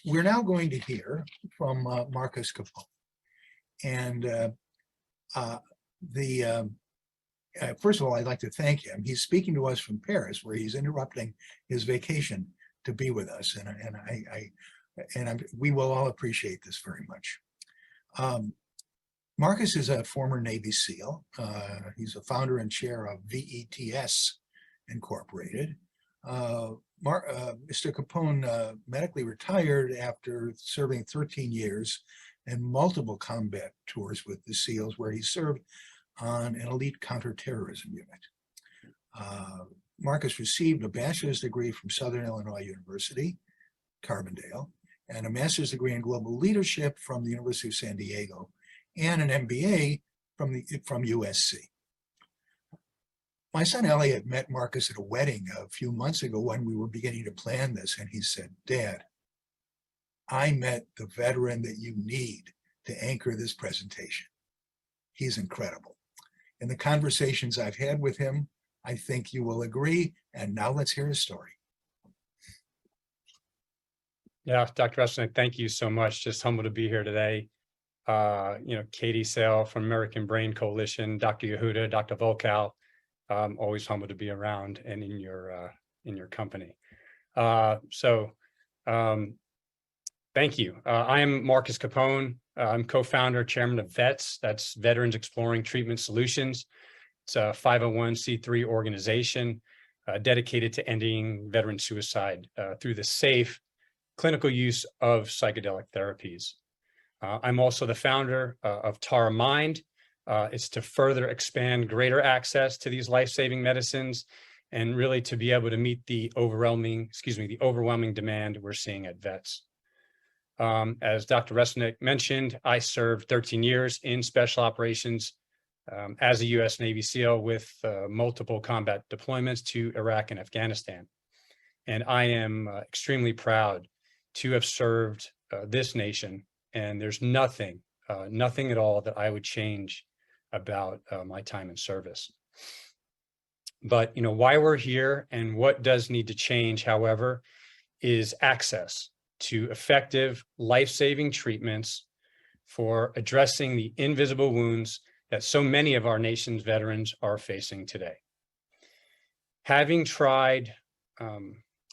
We're now going to hear from Marcus Capone. And first of all, I'd like to thank him. He's speaking to us from Paris, where he's interrupting his vacation to be with us. And we will all appreciate this very much. Marcus is a former Navy SEAL. He's a founder and chair of VETS Incorporated. Mr. Capone medically retired after serving 13 years and multiple combat tours with the SEALs, where he served on an elite counterterrorism unit. Marcus received a bachelor's degree from Southern Illinois University, Carbondale, and a master's degree in global leadership from the University of San Diego, and an MBA from USC. My son Elliot met Marcus at a wedding a few months ago when we were beginning to plan this, and he said, "Dad, I met the veteran that you need to anchor this presentation. He's incredible." In the conversations I've had with him, I think you will agree. And now let's hear his story. Yeah, Dr. Resnick, thank you so much. Just humbled to be here today. Katie Sale from American Brain Coalition, Dr. Yehuda, Dr. Volkow, always humbled to be around and in your company. Thank you. I am Marcus Capone. I'm co-founder, chairman of VETS, that's Veterans Exploring Treatment Solutions. It's a 501c3 organization dedicated to ending veteran suicide through the safe clinical use of psychedelic therapies. I'm also the founder of Tara Mind. It's to further expand greater access to these life-saving medicines and really to be able to meet the overwhelming demand we're seeing at VETS. As Dr. Resnick mentioned, I served 13 years in special operations as a U.S. Navy SEAL with multiple combat deployments to Iraq and Afghanistan. And I am extremely proud to have served this nation. And there's nothing at all that I would change about my time in service. But why we're here and what does need to change, however, is access to effective life-saving treatments for addressing the invisible wounds that so many of our nation's veterans are facing today. Having tried, I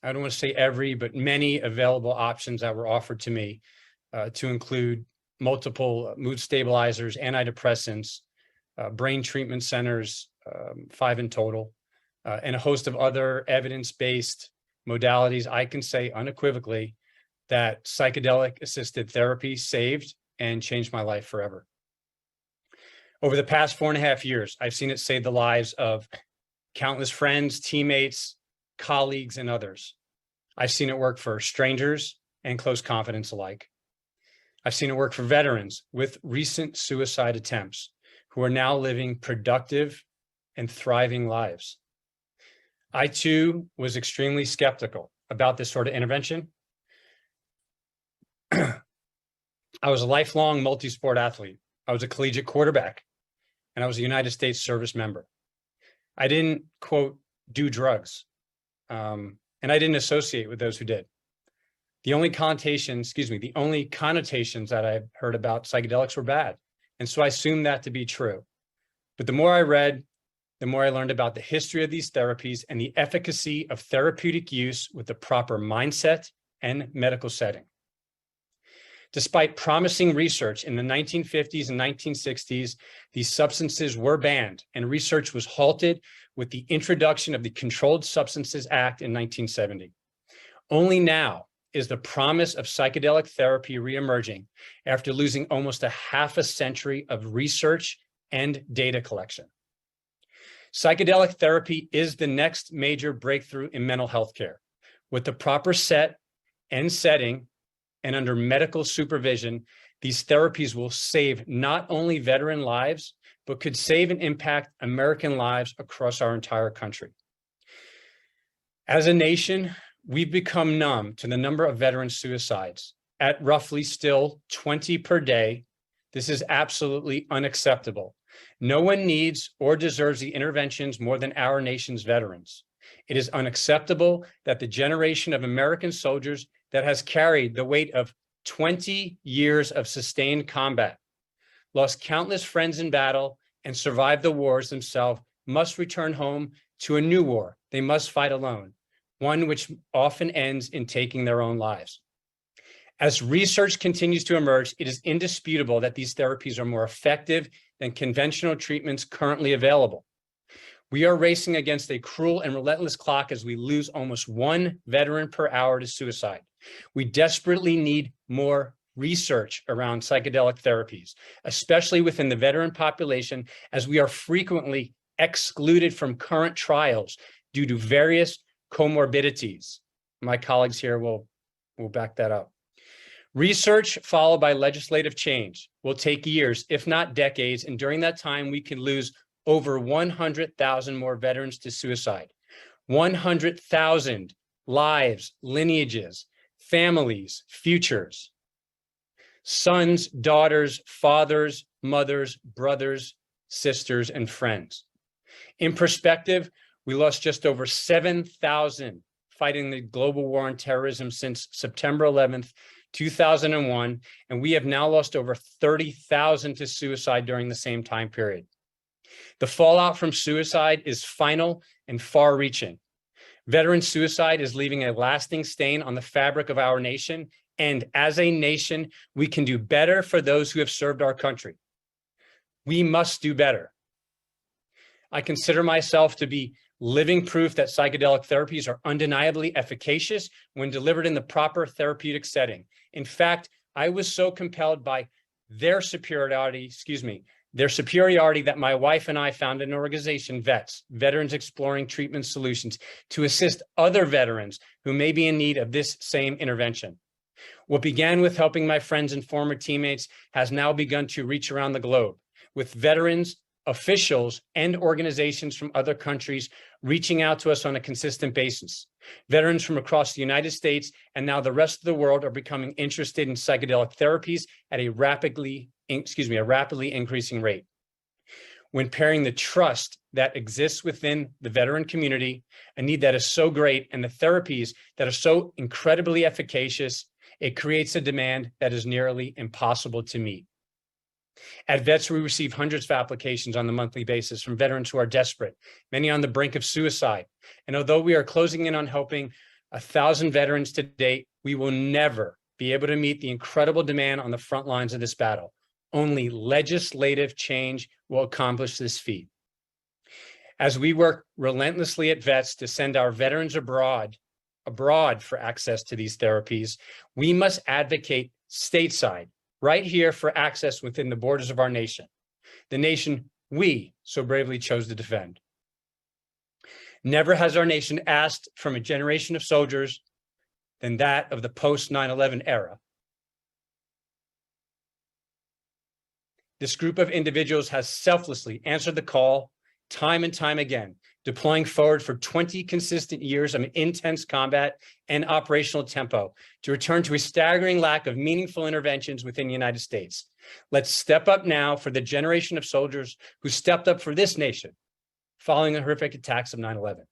don't want to say every, but many available options that were offered to me, to include multiple mood stabilizers, antidepressants, brain treatment centers, 5 in total, and a host of other evidence-based modalities, I can say unequivocally that psychedelic-assisted therapy saved and changed my life forever. Over the past 4.5 years, I've seen it save the lives of countless friends, teammates, colleagues, and others. I've seen it work for strangers and close confidants alike. I've seen it work for veterans with recent suicide attempts who are now living productive and thriving lives. I too was extremely skeptical about this sort of intervention. I was a lifelong multi-sport athlete. I was a collegiate quarterback, and I was a United States service member. I didn't, quote, do drugs, and I didn't associate with those who did. The only connotations that I heard about psychedelics were bad. And so I assumed that to be true. But the more I read, the more I learned about the history of these therapies and the efficacy of therapeutic use with the proper mindset and medical setting. Despite promising research in the 1950s and 1960s, these substances were banned and research was halted with the introduction of the Controlled Substances Act in 1970. Only now is the promise of psychedelic therapy reemerging after losing almost a half a century of research and data collection. Psychedelic therapy is the next major breakthrough in mental health care. With the proper set and setting and under medical supervision, these therapies will save not only veteran lives, but could save and impact American lives across our entire country. As a nation, we've become numb to the number of veteran suicides at roughly still 20 per day. This is absolutely unacceptable. No one needs or deserves the interventions more than our nation's veterans. It is unacceptable that the generation of American soldiers that has carried the weight of 20 years of sustained combat, lost countless friends in battle, and survived the wars themselves, must return home to a new war they must fight alone, one which often ends in taking their own lives. As research continues to emerge, it is indisputable that these therapies are more effective than conventional treatments currently available. We are racing against a cruel and relentless clock as we lose almost 1 veteran per hour to suicide. We desperately need more research around psychedelic therapies, especially within the veteran population, as we are frequently excluded from current trials due to various comorbidities. My colleagues here will back that up. Research followed by legislative change will take years, if not decades, and during that time, we could lose over 100,000 more veterans to suicide. 100,000 lives, lineages, families, futures. Sons, daughters, fathers, mothers, brothers, sisters, and friends. In perspective, we lost just over 7,000 fighting the global war on terrorism since September 11th, 2001, and we have now lost over 30,000 to suicide during the same time period. The fallout from suicide is final and far-reaching. Veteran suicide is leaving a lasting stain on the fabric of our nation, and as a nation, we can do better for those who have served our country. We must do better. I consider myself to be living proof that psychedelic therapies are undeniably efficacious when delivered in the proper therapeutic setting. In fact, I was so compelled by their superiority that my wife and I founded an organization, VETS, Veterans Exploring Treatment Solutions, to assist other veterans who may be in need of this same intervention. What began with helping my friends and former teammates has now begun to reach around the globe, with veterans, officials, and organizations from other countries reaching out to us on a consistent basis. Veterans from across the United States and now the rest of the world are becoming interested in psychedelic therapies at a rapidly increasing rate. When pairing the trust that exists within the veteran community, a need that is so great, and the therapies that are so incredibly efficacious, it creates a demand that is nearly impossible to meet. At VETS, we receive hundreds of applications on a monthly basis from veterans who are desperate, many on the brink of suicide. And although we are closing in on helping 1,000 veterans to date, we will never be able to meet the incredible demand on the front lines of this battle. Only legislative change will accomplish this feat. As we work relentlessly at VETS to send our veterans abroad for access to these therapies, we must advocate stateside, right here, for access within the borders of our nation, the nation we so bravely chose to defend. Never has our nation asked from a generation of soldiers than that of the post-9/11 era. This group of individuals has selflessly answered the call time and time again, deploying forward for 20 consistent years of intense combat and operational tempo to return to a staggering lack of meaningful interventions within the United States. Let's step up now for the generation of soldiers who stepped up for this nation following the horrific attacks of 9/11.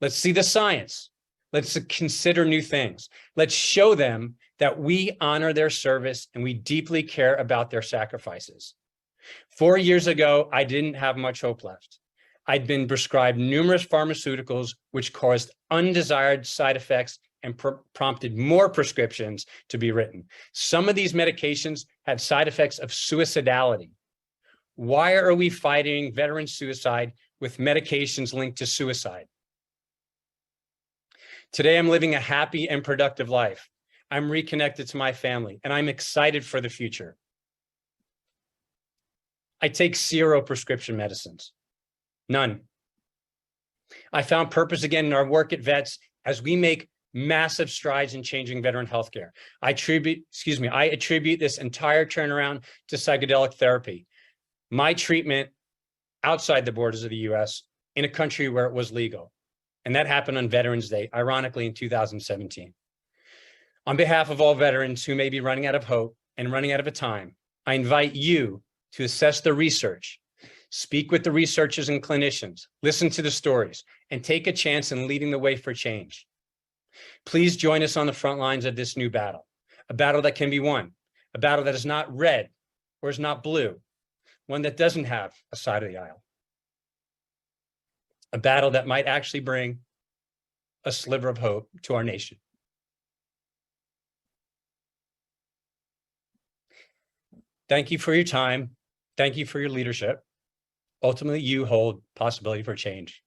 Let's see the science. Let's consider new things. Let's show them that we honor their service and we deeply care about their sacrifices. 4 years ago, I didn't have much hope left. I'd been prescribed numerous pharmaceuticals, which caused undesired side effects and prompted more prescriptions to be written. Some of these medications had side effects of suicidality. Why are we fighting veteran suicide with medications linked to suicide? Today, I'm living a happy and productive life. I'm reconnected to my family, and I'm excited for the future. I take 0 prescription medicines, none. I found purpose again in our work at VETS as we make massive strides in changing veteran healthcare. I attribute this entire turnaround to psychedelic therapy. My treatment outside the borders of the US in a country where it was legal. And that happened on Veterans Day, ironically in 2017. On behalf of all veterans who may be running out of hope and running out of time, I invite you to assess the research, speak with the researchers and clinicians, listen to the stories, and take a chance in leading the way for change. Please join us on the front lines of this new battle, a battle that can be won, a battle that is not red or is not blue, one that doesn't have a side of the aisle, a battle that might actually bring a sliver of hope to our nation. Thank you for your time. Thank you for your leadership. Ultimately, you hold possibility for change.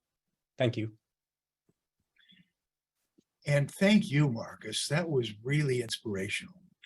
Thank you. And thank you, Marcus. That was really inspirational.